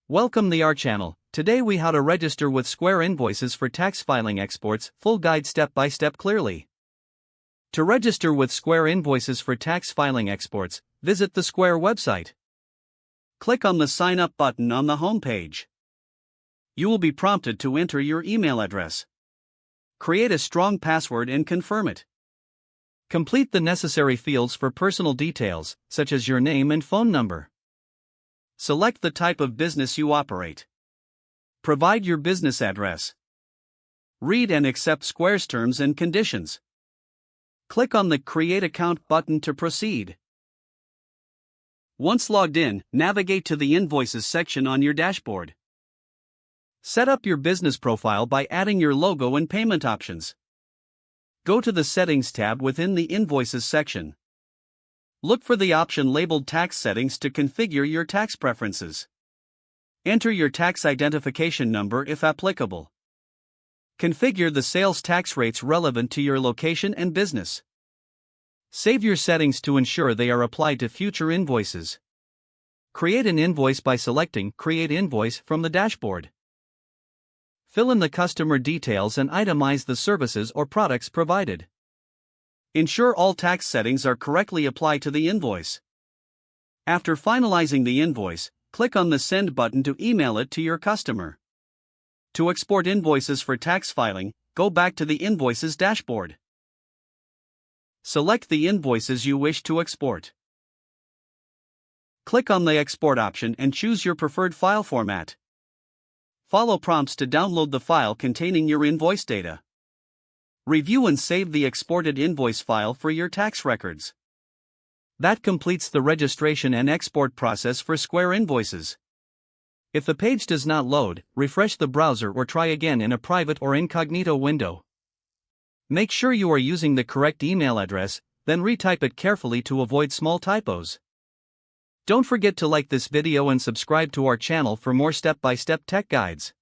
Welcome to our channel. Today we how to register with Square Invoices for tax filing exports, full guide step by step clearly. To register with Square Invoices for tax filing exports, visit the Square website. Click on the Sign Up button on the home page. You will be prompted to enter your email address. Create a strong password and confirm it. Complete the necessary fields for personal details, such as your name and phone number. Select the type of business you operate. Provide your business address. Read and accept Square's terms and conditions. Click on the Create Account button to proceed. Once logged in, navigate to the Invoices section on your dashboard. Set up your business profile by adding your logo and payment options. Go to the Settings tab within the Invoices section. Look for the option labeled Tax Settings to configure your tax preferences. Enter your tax identification number if applicable. Configure the sales tax rates relevant to your location and business. Save your settings to ensure they are applied to future invoices. Create an invoice by selecting Create Invoice from the dashboard. Fill in the customer details and itemize the services or products provided. Ensure all tax settings are correctly applied to the invoice. After finalizing the invoice, click on the Send button to email it to your customer. To export invoices for tax filing, go back to the Invoices dashboard. Select the invoices you wish to export. Click on the Export option and choose your preferred file format. Follow prompts to download the file containing your invoice data. Review and save the exported invoice file for your tax records. That completes the registration and export process for Square Invoices. If the page does not load, refresh the browser or try again in a private or incognito window. Make sure you are using the correct email address, then retype it carefully to avoid small typos. Don't forget to like this video and subscribe to our channel for more step-by-step tech guides.